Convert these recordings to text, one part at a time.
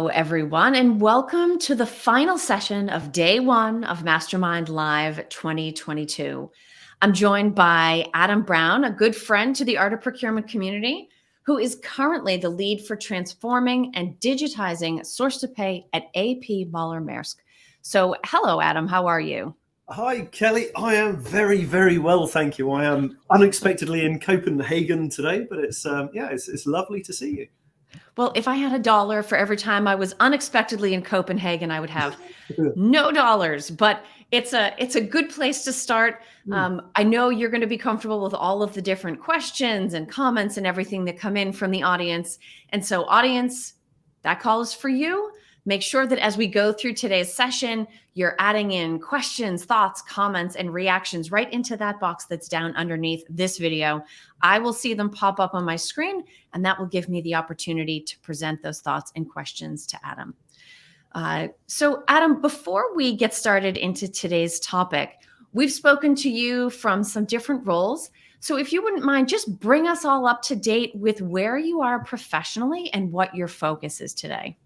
Hello, everyone, and welcome to the final session of day one of Mastermind Live 2022. I'm joined by Adam Brown, a good friend to the Art of Procurement community, who is currently the lead for transforming and digitizing source to pay at AP Moller Maersk. So, hello, Adam, how are you? Hi, Kelly. I am very, very well, thank you. I am unexpectedly in Copenhagen today, but it's lovely to see you. Well, if I had $1 for every time I was unexpectedly in Copenhagen, I would have no dollars, but it's a good place to start. I know you're going to be comfortable with all of the different questions and comments and everything that come in from the audience. And so, audience, that call is for you. Make sure that as we go through today's session, you're adding in questions, thoughts, comments, and reactions right into that box that's down underneath this video. I will see them pop up on my screen, and that will give me the opportunity to present those thoughts and questions to Adam. So Adam, before we get started into today's topic, we've spoken to you from some different roles. So if you wouldn't mind, just bring us all up to date with where you are professionally and what your focus is today.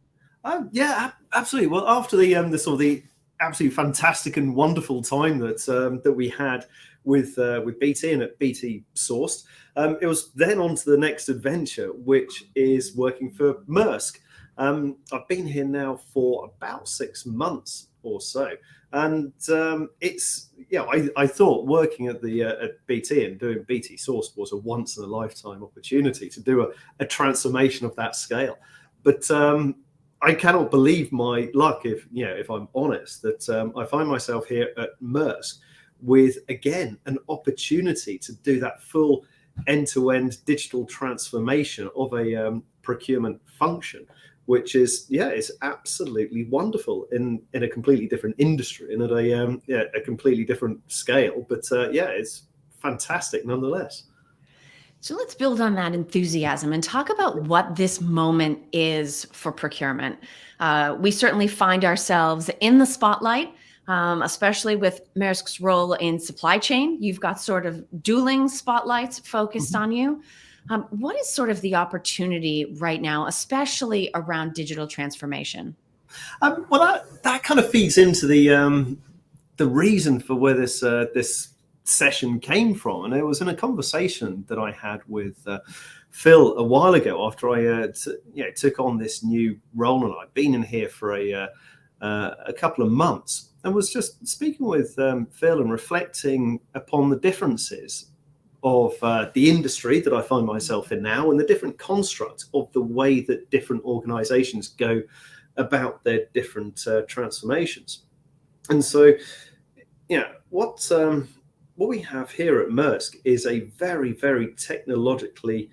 Yeah, absolutely. Well, after the absolutely fantastic and wonderful time that we had with BT and at BT Sourced, it was then on to the next adventure, which is working for Maersk. I've been here now for about 6 months or so, and I thought working at BT and doing BT Sourced was a once in a lifetime opportunity to do a transformation of that scale, but I cannot believe my luck, if I'm honest, that I find myself here at Maersk with, again, an opportunity to do that full end-to-end digital transformation of a procurement function, which is absolutely wonderful in a completely different industry and at a completely different scale. But it's fantastic nonetheless. So let's build on that enthusiasm and talk about what this moment is for procurement. We certainly find ourselves in the spotlight, especially with Maersk's role in supply chain. You've got sort of dueling spotlights focused on you. What is sort of the opportunity right now, especially around digital transformation? That kind of feeds into the reason for where this session came from, and it was in a conversation that I had with Phil a while ago after I took on this new role, and I'd been in here for a couple of months, and was just speaking with Phil and reflecting upon the differences of the industry that I find myself in now and the different constructs of the way that different organizations go about their different transformations. And so what we have here at Maersk is a very, very technologically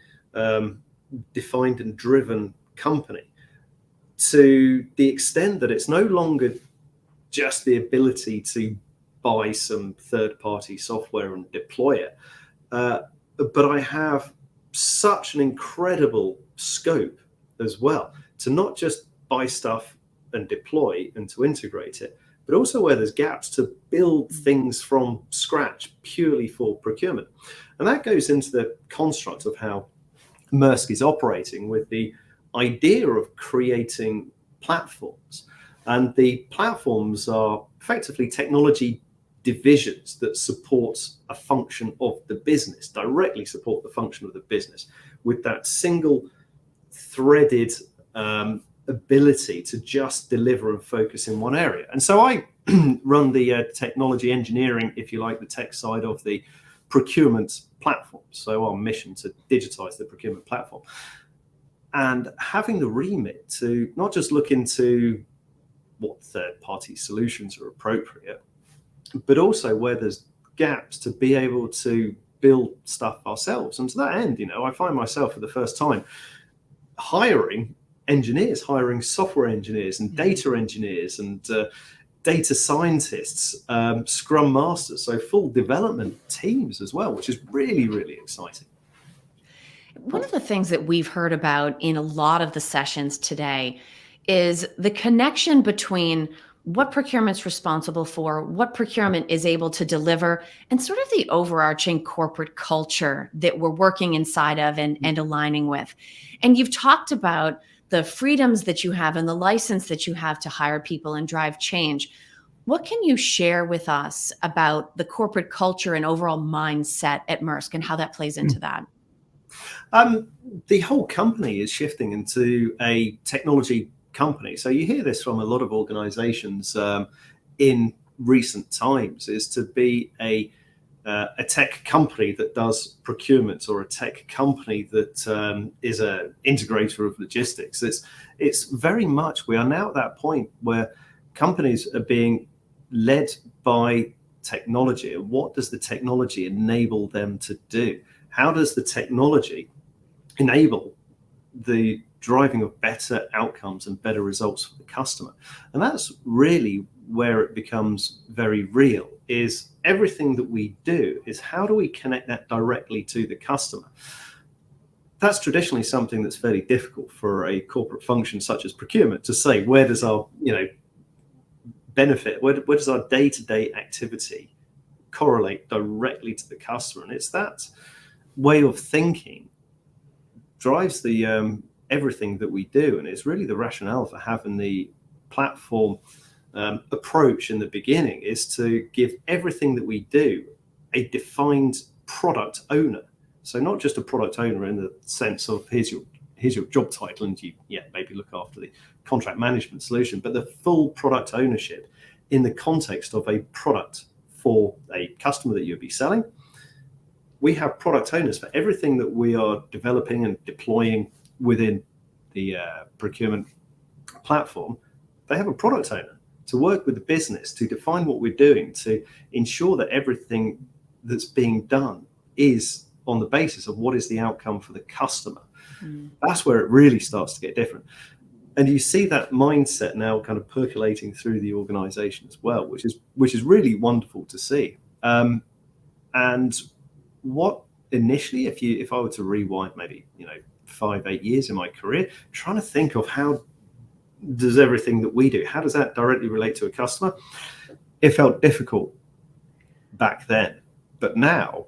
defined and driven company, to the extent that it's no longer just the ability to buy some third-party software and deploy it, but I have such an incredible scope as well to not just buy stuff and deploy and to integrate it, but also where there's gaps to build things from scratch purely for procurement. And that goes into the construct of how Maersk is operating, with the idea of creating platforms. And the platforms are effectively technology divisions that support a function of the business, directly support the function of the business, with that single threaded ability to just deliver and focus in one area. And so I run the technology engineering, if you like, the tech side of the procurement platform. So our mission to digitize the procurement platform, and having the remit to not just look into what third-party solutions are appropriate, but also where there's gaps to be able to build stuff ourselves. And to that end, I find myself for the first time hiring engineers, hiring software engineers and data engineers and data scientists, scrum masters, so full development teams as well, which is really, really exciting. One of the things that we've heard about in a lot of the sessions today is the connection between what procurement's responsible for, what procurement is able to deliver, and sort of the overarching corporate culture that we're working inside of and aligning with. And you've talked about the freedoms that you have and the license that you have to hire people and drive change. What can you share with us about the corporate culture and overall mindset at Maersk and how that plays into that? The whole company is shifting into a technology company. So you hear this from a lot of organizations in recent times, is to be a tech company that does procurement, or a tech company that is an integrator of logistics. It's very much, we are now at that point where companies are being led by technology. And what does the technology enable them to do? How does the technology enable the driving of better outcomes and better results for the customer? And that's really where it becomes very real, is everything that we do is how do we connect that directly to the customer? That's traditionally something that's fairly difficult for a corporate function such as procurement to say, where does our benefit, where does our day-to-day activity correlate directly to the customer? And it's that way of thinking drives the everything that we do, and it's really the rationale for having the platform approach in the beginning, is to give everything that we do a defined product owner. So not just a product owner in the sense of here's your job title and you maybe look after the contract management solution, but the full product ownership in the context of a product for a customer that you'll be selling. We have product owners for everything that we are developing and deploying within the procurement platform. They have a product owner to work with the business, to define what we're doing, to ensure that everything that's being done is on the basis of what is the outcome for the customer. That's where it really starts to get different. And you see that mindset now kind of percolating through the organization as well, which is really wonderful to see. And what initially, if I were to rewind maybe 5-8 years in my career, trying to think of how does everything that we do, how does that directly relate to a customer? It felt difficult back then, but now,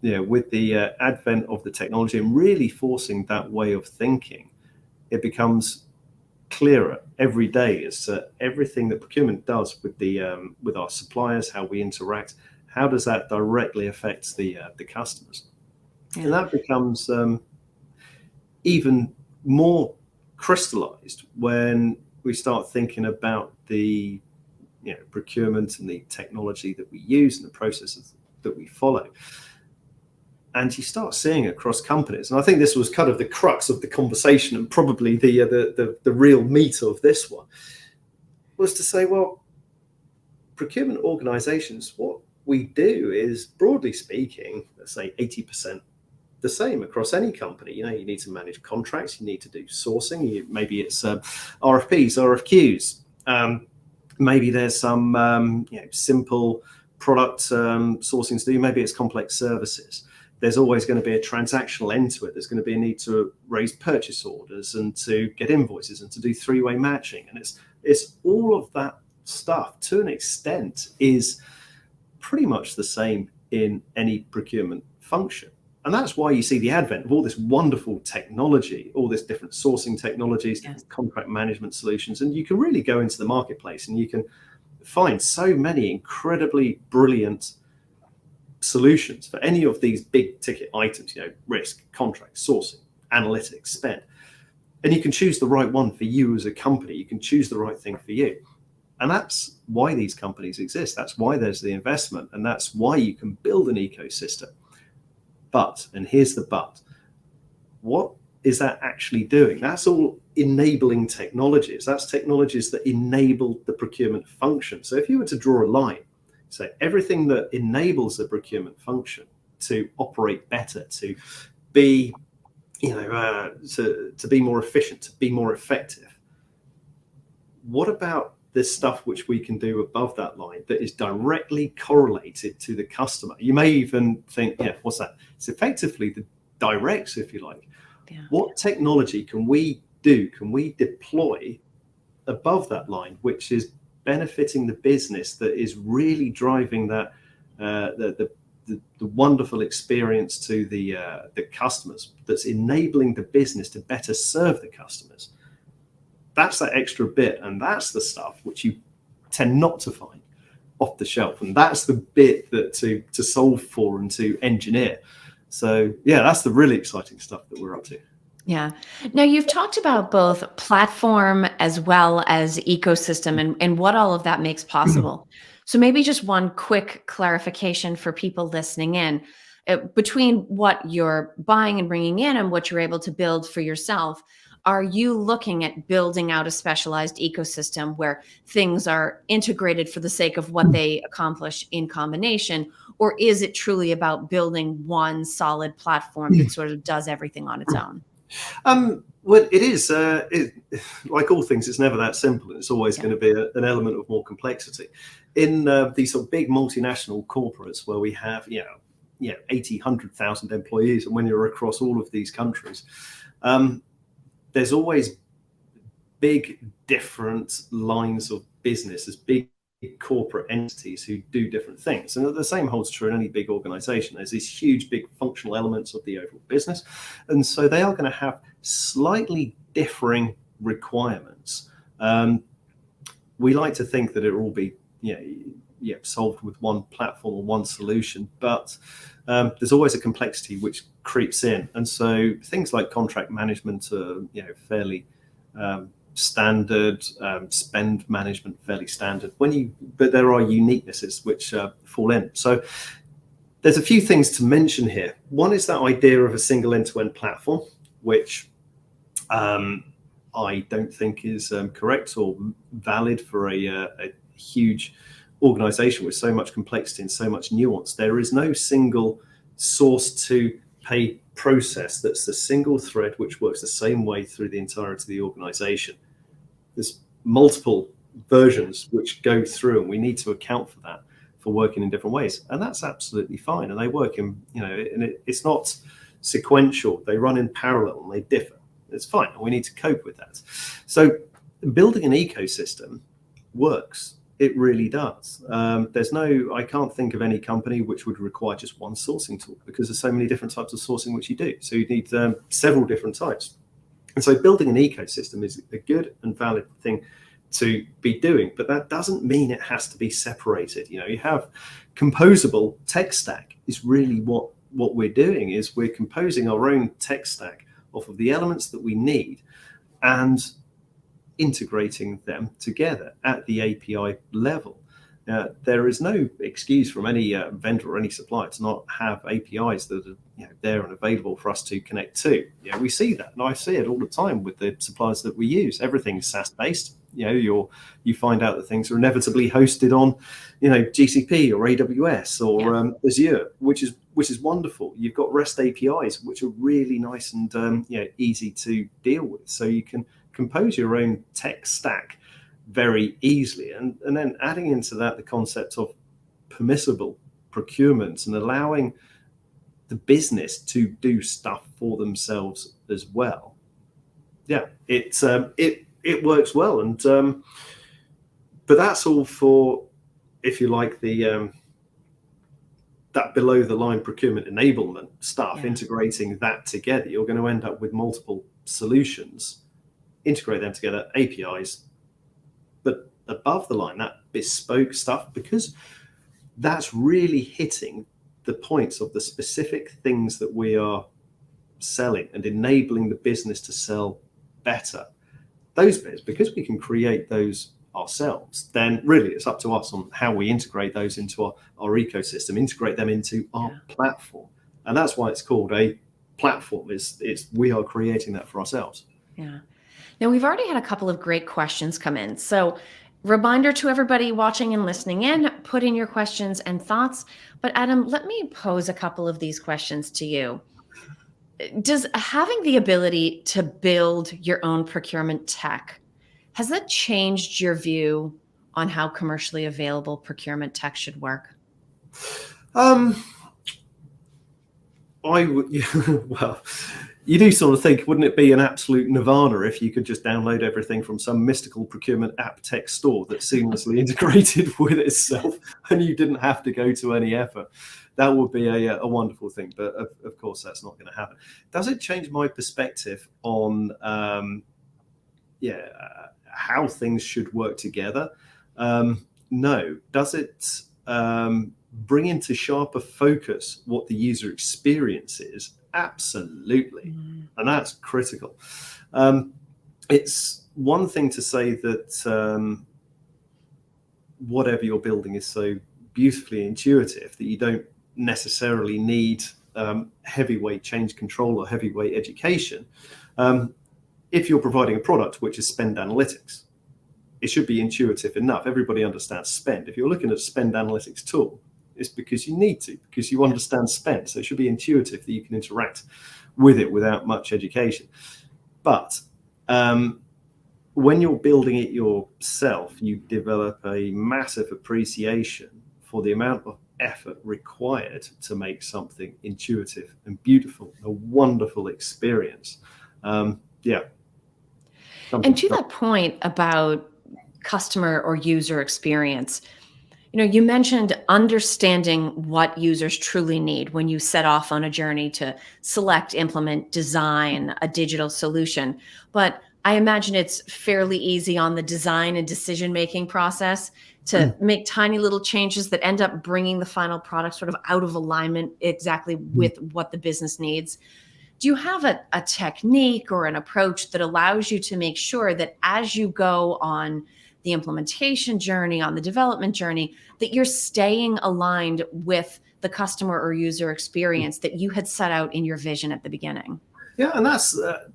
with the advent of the technology and really forcing that way of thinking, it becomes clearer every day as to everything that procurement does with our suppliers, how we interact, how does that directly affect the customers. And that becomes even more crystallized when we start thinking about the procurement and the technology that we use and the processes that we follow. And you start seeing across companies, and I think this was kind of the crux of the conversation and probably the real meat of this one, was to say, well, procurement organizations, what we do is, broadly speaking, let's say 80% the same across any company. You need to manage contracts, you need to do sourcing, maybe it's RFPs, RFQs, maybe there's some simple product sourcing to do, maybe it's complex services. There's always going to be a transactional end to it. There's going to be a need to raise purchase orders and to get invoices and to do three-way matching. And it's all of that stuff, to an extent, is pretty much the same in any procurement function. And that's why you see the advent of all this wonderful technology, all this different sourcing technologies, different contract management solutions. And you can really go into the marketplace and you can find so many incredibly brilliant solutions for any of these big ticket items, risk, contract, sourcing, analytics, spend. And you can choose the right one for you as a company. You can choose the right thing for you. And that's why these companies exist. That's why there's the investment. And that's why you can build an ecosystem. But, and here's the but, what is that actually doing? That's all enabling technologies. That's technologies that enable the procurement function. So if you were to draw a line, say everything that enables the procurement function to operate better, to be, to be more efficient, to be more effective, what about this stuff which we can do above that line that is directly correlated to the customer? You may even think, what's that? It's effectively the directs, if you like. What technology can we do? Can we deploy above that line, which is benefiting the business, that is really driving that the wonderful experience to the customers, that's enabling the business to better serve the customers? that's that extra bit, and that's the stuff which you tend not to find off the shelf, and that's the bit that to solve for and to engineer. So yeah, that's the really exciting stuff that we're up to. Yeah. Now, you've talked about both platform as well as ecosystem and what all of that makes possible. So maybe just one quick clarification for people listening in. Between what you're buying and bringing in and what you're able to build for yourself, are you looking at building out a specialized ecosystem where things are integrated for the sake of what they accomplish in combination? Or is it truly about building one solid platform that sort of does everything on its own? Well, it is. Like all things, it's never that simple. It's always Yeah. going to be an element of more complexity. In these sort of big multinational corporates where we have, 80, 100,000 employees, and when you're across all of these countries, there's always big different lines of business as big corporate entities who do different things. And the same holds true in any big organization. There's these huge, big functional elements of the overall business. And so they are going to have slightly differing requirements. We like to think that it will all be solved with one platform or one solution, but there's always a complexity which creeps in. And so things like contract management are fairly standard, spend management fairly standard. But there are uniquenesses which fall in. So there's a few things to mention here. One is that idea of a single end-to-end platform, which I don't think is correct or valid for a huge organization with so much complexity and so much nuance. There is no single source to pay process that's the single thread which works the same way through the entirety of the organization. There's multiple versions which go through, and we need to account for that for working in different ways, and that's absolutely fine. And they work in, and it's not sequential. They run in parallel and they differ. It's fine, and we need to cope with that. So building an ecosystem works. It really does. I can't think of any company which would require just one sourcing tool, because there's so many different types of sourcing which you do. So you need several different types. And so building an ecosystem is a good and valid thing to be doing, but that doesn't mean it has to be separated. You have composable tech stack is really what we're doing, is we're composing our own tech stack off of the elements that we need and integrating them together at the API level. There is no excuse from any vendor or any supplier to not have APIs that are there and available for us to connect to. We see that, and I see it all the time with the suppliers that we use. Everything's SaaS based. You find out that things are inevitably hosted on, GCP or AWS or Azure, which is wonderful. You've got REST APIs, which are really nice and easy to deal with. So you can compose your own tech stack very easily, and then adding into that the concept of permissible procurement and allowing the business to do stuff for themselves as well. It works well, and but that's all for, if you like, the that below the line procurement enablement stuff. Integrating that together, you're going to end up with multiple solutions. Integrate them together, APIs, but above the line, that bespoke stuff, because that's really hitting the points of the specific things that we are selling and enabling the business to sell better. Those bits, because we can create those ourselves, then really it's up to us on how we integrate those into our ecosystem, integrate them into our platform. And that's why it's called a platform. It's we are creating that for ourselves. Yeah. Now, we've already had a couple of great questions come in. So, reminder to everybody watching and listening in, put in your questions and thoughts. But Adam, let me pose a couple of these questions to you. Does having the ability to build your own procurement tech, has that changed your view on how commercially available procurement tech should work? I would, well, you do sort of think, wouldn't it be an absolute nirvana if you could just download everything from some mystical procurement app tech store that's seamlessly integrated with itself, and you didn't have to go to any effort? That would be a wonderful thing, but of course that's not going to happen. Does it change my perspective on how things should work together? No. Does it bring into sharper focus what the user experience is? Absolutely. And that's critical. It's one thing to say that whatever you're building is so beautifully intuitive that you don't necessarily need heavyweight change control or heavyweight education. If you're providing a product which is spend analytics, it should be intuitive enough. Everybody understands spend. If you're looking at a spend analytics tool, it's because you need to, because you understand spend. So it should be intuitive that you can interact with it without much education. But when you're building it yourself, you develop a massive appreciation for the amount of effort required to make something intuitive and beautiful, a wonderful experience. And to that point about customer or user experience, you mentioned understanding what users truly need when you set off on a journey to select, implement, design a digital solution. But I imagine it's fairly easy on the design and decision-making process to make tiny little changes that end up bringing the final product sort of out of alignment exactly with what the business needs. Do you have a technique or an approach that allows you to make sure that as you go on the implementation journey, on the development journey, that you're staying aligned with the customer or user experience that you had set out in your vision at the beginning? Yeah, and that's a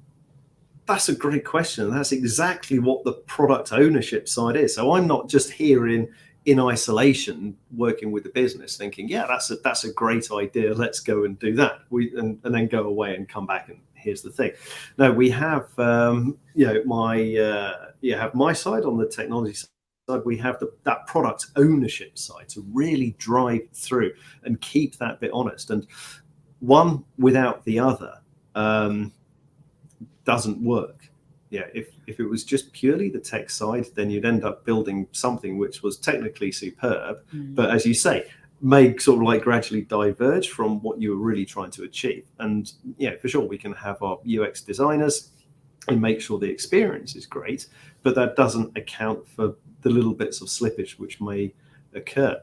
great question. That's exactly what the product ownership side is. So I'm not just here in isolation working with the business thinking, yeah, that's a great idea, let's go and do that, and then go away and come back and here's the thing. No, we have have my side on the technology side, we have that product ownership side to really drive through and keep that bit honest, and one without the other doesn't work. If it was just purely the tech side, then you'd end up building something which was technically superb, but as you say, may sort of like gradually diverge from what you were really trying to achieve. And for sure, we can have our UX designers and make sure the experience is great, but that doesn't account for the little bits of slippage which may occur.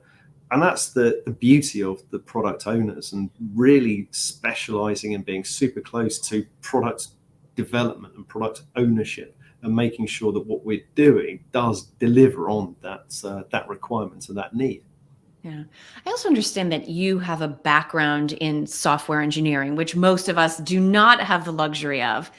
And that's the beauty of the product owners, and really specializing and being super close to product development and product ownership, and making sure that what we're doing does deliver on that requirement and that need. Yeah. I also understand that you have a background in software engineering, which most of us do not have the luxury of.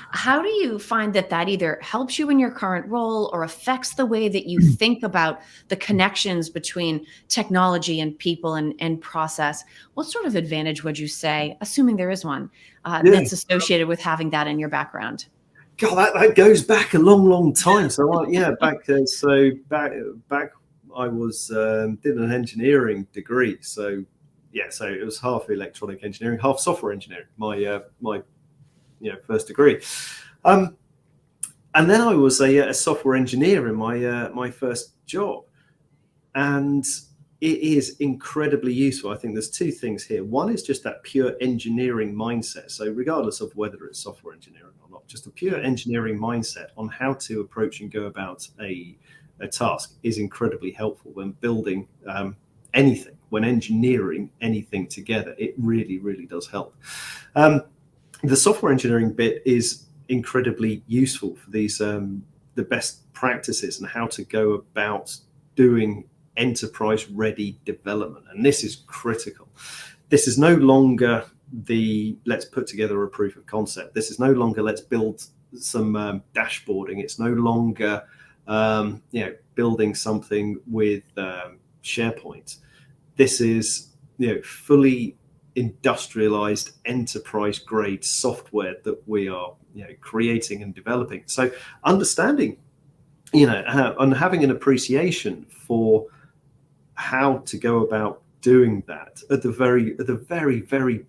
How do you find that either helps you in your current role or affects the way that you think about the connections between technology and people and process? What sort of advantage would you say, assuming there is one, that's associated with having that in your background? God, that goes back a long time. So back I was did an engineering degree. So it was half electronic engineering, half software engineering. My first degree, and then I was a software engineer in my first job, and it is incredibly useful. I think there's two things here. One is just that pure engineering mindset. So regardless of whether it's software engineering or not, just a pure engineering mindset on how to approach and go about a task is incredibly helpful when building anything, when engineering anything together. It really, really does help. The software engineering bit is incredibly useful for these the best practices and how to go about doing enterprise ready development, and this is critical. This is no longer let's put together a proof of concept. This is no longer let's build some dashboarding. It's no longer building something with SharePoint. This is fully industrialized enterprise grade software that we are creating and developing. So understanding and having an appreciation for how to go about doing that at the very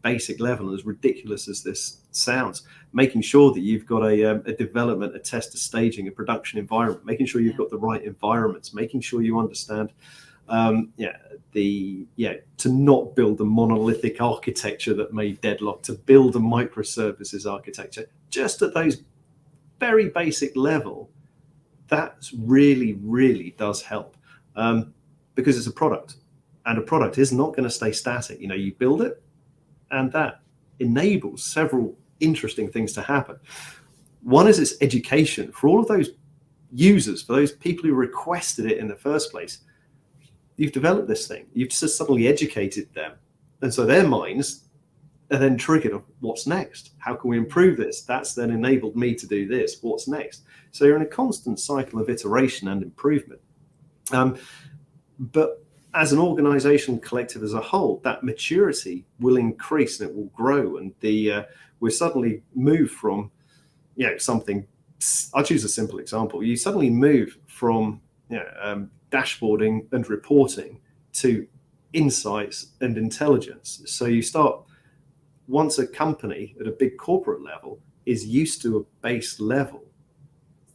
basic level, as ridiculous as this sounds, making sure that you've got a development, a test, a staging, a production environment, making sure you've got the right environments, making sure you understand to not build a monolithic architecture that may deadlock, to build a microservices architecture, just at those very basic level that really, really does help, because it's a product, and a product is not going to stay static. You build it, and that enables several interesting things to happen. One is its education for all of those users, for those people who requested it in the first place. You've developed this thing, you've just suddenly educated them, and so their minds are then triggered of what's next, how can we improve this, that's then enabled me to do this, what's next. So you're in a constant cycle of iteration and improvement. But as an organizational collective as a whole, that maturity will increase and it will grow, and we're suddenly move from something. I'll choose a simple example. You suddenly move from dashboarding and reporting to insights and intelligence. So you start, once a company at a big corporate level is used to a base level,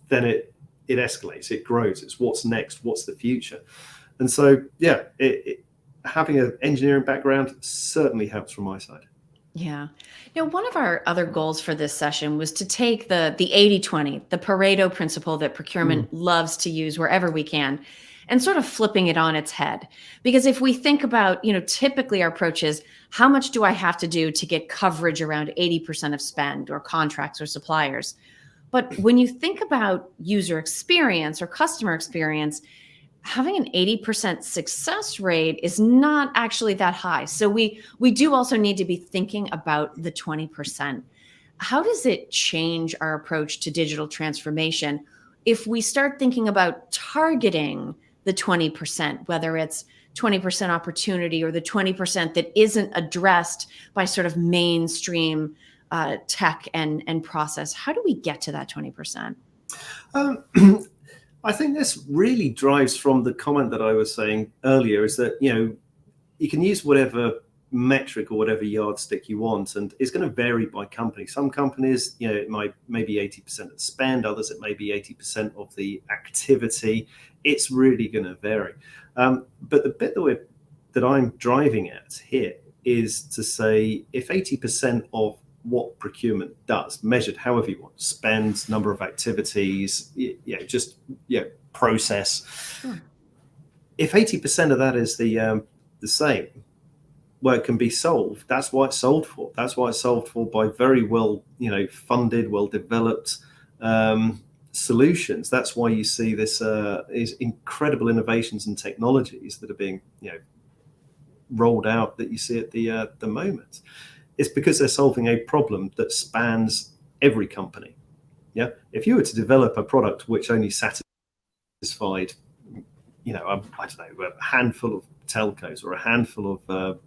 then it escalates, it grows. It's what's next, what's the future. And so, having an engineering background certainly helps from my side. Yeah. One of our other goals for this session was to take the 80-20, the Pareto principle that procurement loves to use wherever we can, and sort of flipping it on its head. Because if we think about, typically our approach is, how much do I have to do to get coverage around 80% of spend or contracts or suppliers? But when you think about user experience or customer experience, having an 80% success rate is not actually that high. So we do also need to be thinking about the 20%. How does it change our approach to digital transformation if we start thinking about targeting the 20%, whether it's 20% opportunity or the 20% that isn't addressed by sort of mainstream tech and process? How do we get to that 20%? I think this really drives from the comment that I was saying earlier, is that, you can use whatever metric or whatever yardstick you want, and it's going to vary by company. Some companies, it might maybe 80% of the spend, others it may be 80% of the activity. It's really going to vary. But the bit that I'm driving at here is to say, if 80% of what procurement does, measured however you want, spend, number of activities, process. Sure. If 80% of that is the same, well, it can be solved. That's why it's solved for. That's why it's solved for by very well, funded, well developed solutions. That's why you see this is incredible innovations and technologies that are being, rolled out, that you see at the moment. It's because they're solving a problem that spans every company. Yeah. If you were to develop a product which only satisfied, I don't know, a handful of telcos or a handful of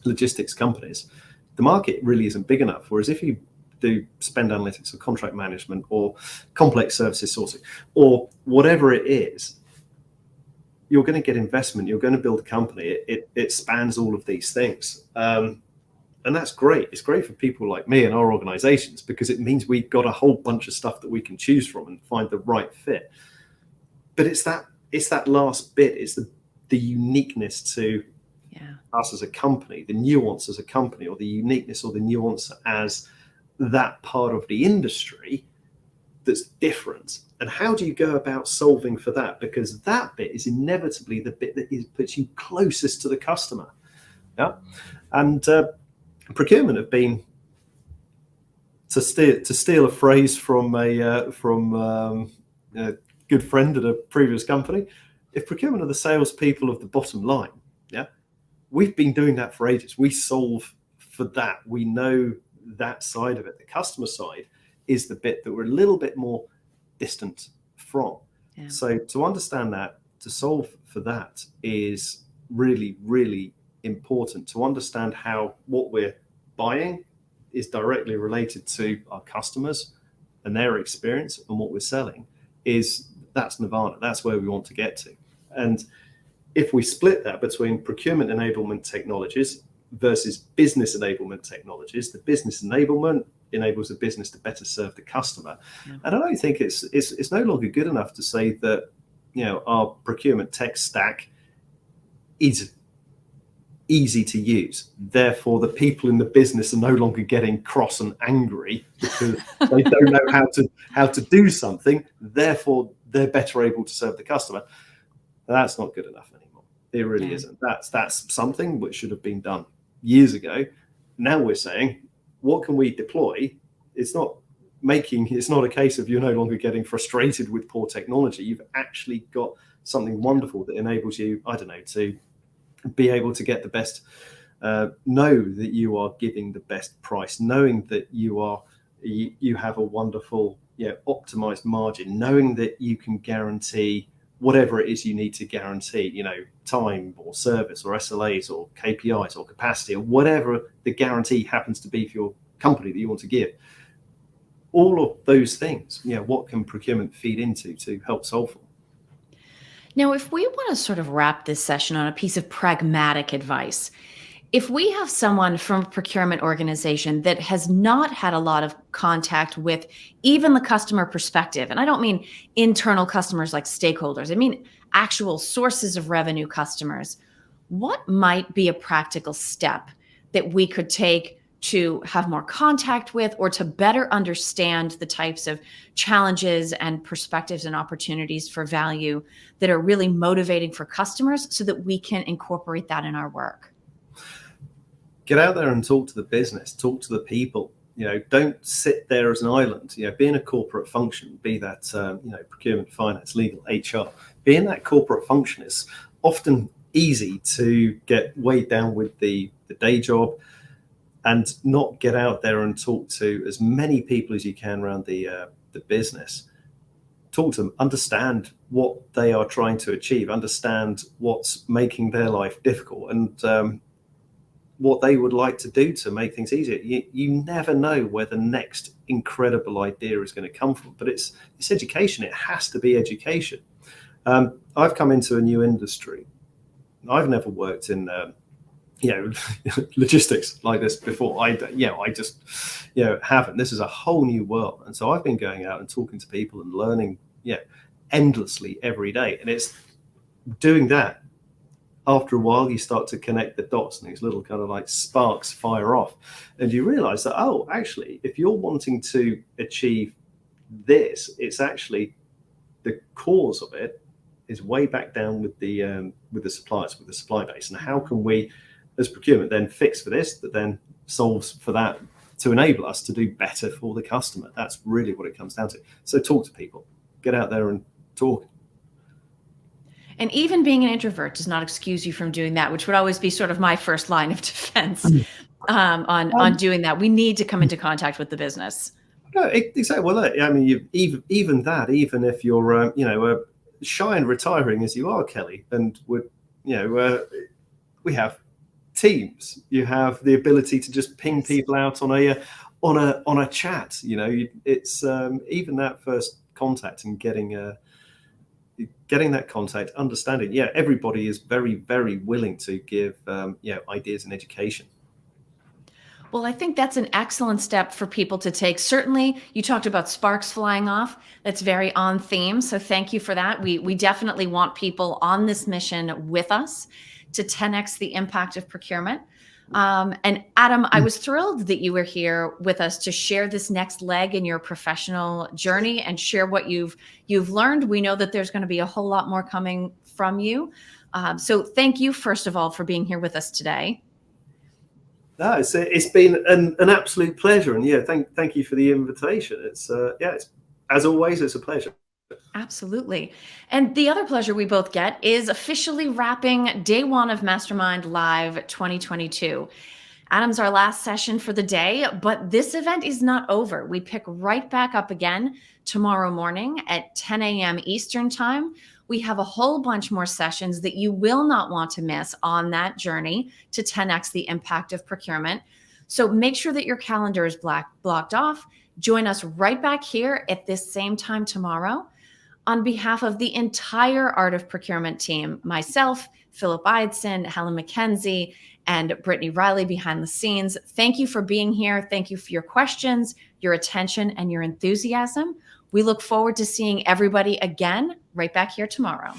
logistics companies, the market really isn't big enough. Whereas if you do spend analytics or contract management or complex services sourcing or whatever it is, you're going to get investment. You're going to build a company. It spans all of these things. And that's great. It's great for people like me and our organizations, because it means we've got a whole bunch of stuff that we can choose from and find the right fit. But it's that last bit. It's the uniqueness to us as a company, the nuance as a company, or the uniqueness or the nuance as that part of the industry that's different. And how do you go about solving for that? Because that bit is inevitably the bit that puts you closest to the customer. Yeah. And procurement have been, to steal a phrase from a good friend at a previous company, if procurement are the salespeople of the bottom line, we've been doing that for ages. We solve for that. We know that side of it. The customer side is the bit that we're a little bit more distant from. Yeah. So to understand that, to solve for that, is really, really important. To understand how what we're buying is directly related to our customers and their experience, and what we're selling that's nirvana. That's where we want to get to. And if we split that between procurement enablement technologies versus business enablement technologies, the business enablement enables the business to better serve the customer. Yeah. And I don't think it's no longer good enough to say that our procurement tech stack is easy to use. Therefore, the people in the business are no longer getting cross and angry because they don't know how to do something. Therefore, they're better able to serve the customer. That's not good enough anymore. It really isn't. That's something which should have been done years ago. Now we're saying, what can we deploy? It's not a case of you're no longer getting frustrated with poor technology. You've actually got something wonderful that enables you, I don't know, to be able to get the best, know that you are giving the best price, knowing that you have a wonderful, optimized margin, knowing that you can guarantee whatever it is you need to guarantee, time or service or SLAs or KPIs or capacity or whatever the guarantee happens to be for your company that you want to give. All of those things, what can procurement feed into to help solve for? Now, if we want to sort of wrap this session on a piece of pragmatic advice, if we have someone from a procurement organization that has not had a lot of contact with even the customer perspective, and I don't mean internal customers like stakeholders, I mean actual sources of revenue customers, what might be a practical step that we could take to have more contact with or to better understand the types of challenges and perspectives and opportunities for value that are really motivating for customers so that we can incorporate that in our work? Get out there and talk to the business, talk to the people. Don't sit there as an island. Be in a corporate function, be that procurement, finance, legal, HR. Being that corporate function is often easy to get weighed down with the day job and not get out there and talk to as many people as you can around the business. Talk to them, understand what they are trying to achieve, understand what's making their life difficult, and what they would like to do to make things easier. You never know where the next incredible idea is going to come from, but it's education. It has to be education. I've come into a new industry. I've never worked in logistics like this before. I just haven't. This is a whole new world, and so I've been going out and talking to people and learning endlessly every day. And it's doing that. After a while, you start to connect the dots, and these little kind of like sparks fire off, and you realize that, oh, actually, if you're wanting to achieve this, it's actually the cause of it is way back down with the suppliers, with the supply base. And how can we, as procurement, then fix for this that then solves for that to enable us to do better for the customer? That's really what it comes down to. So talk to people, get out there and talk. And even being an introvert does not excuse you from doing that, which would always be sort of my first line of defense on doing that. We need to come into contact with the business. No, exactly. Well, look, I mean, even if you're shy and retiring as you are, Kelly, and we have Teams. You have the ability to just ping people out on a chat. It's even that first contact and getting that contact, understanding. Yeah, everybody is very, very willing to give ideas and education. Well, I think that's an excellent step for people to take. Certainly, you talked about sparks flying off. That's very on theme. So thank you for that. We definitely want people on this mission with us to 10x the impact of procurement. And Adam, I was thrilled that you were here with us to share this next leg in your professional journey and share what you've learned. We know that there's going to be a whole lot more coming from you. So thank you, first of all, for being here with us today. No, it's been an absolute pleasure, and thank you for the invitation. It's as always, it's a pleasure. Absolutely. And the other pleasure we both get is officially wrapping day one of Mastermind Live 2022. Adam's our last session for the day, but this event is not over. We pick right back up again tomorrow morning at 10 a.m. Eastern Time. We have a whole bunch more sessions that you will not want to miss on that journey to 10x the impact of procurement. So make sure that your calendar is blocked off. Join us right back here at this same time tomorrow. On behalf of the entire Art of Procurement team, myself, Philip Eidson, Helen McKenzie, and Brittany Riley behind the scenes, thank you for being here. Thank you for your questions, your attention, and your enthusiasm. We look forward to seeing everybody again right back here tomorrow.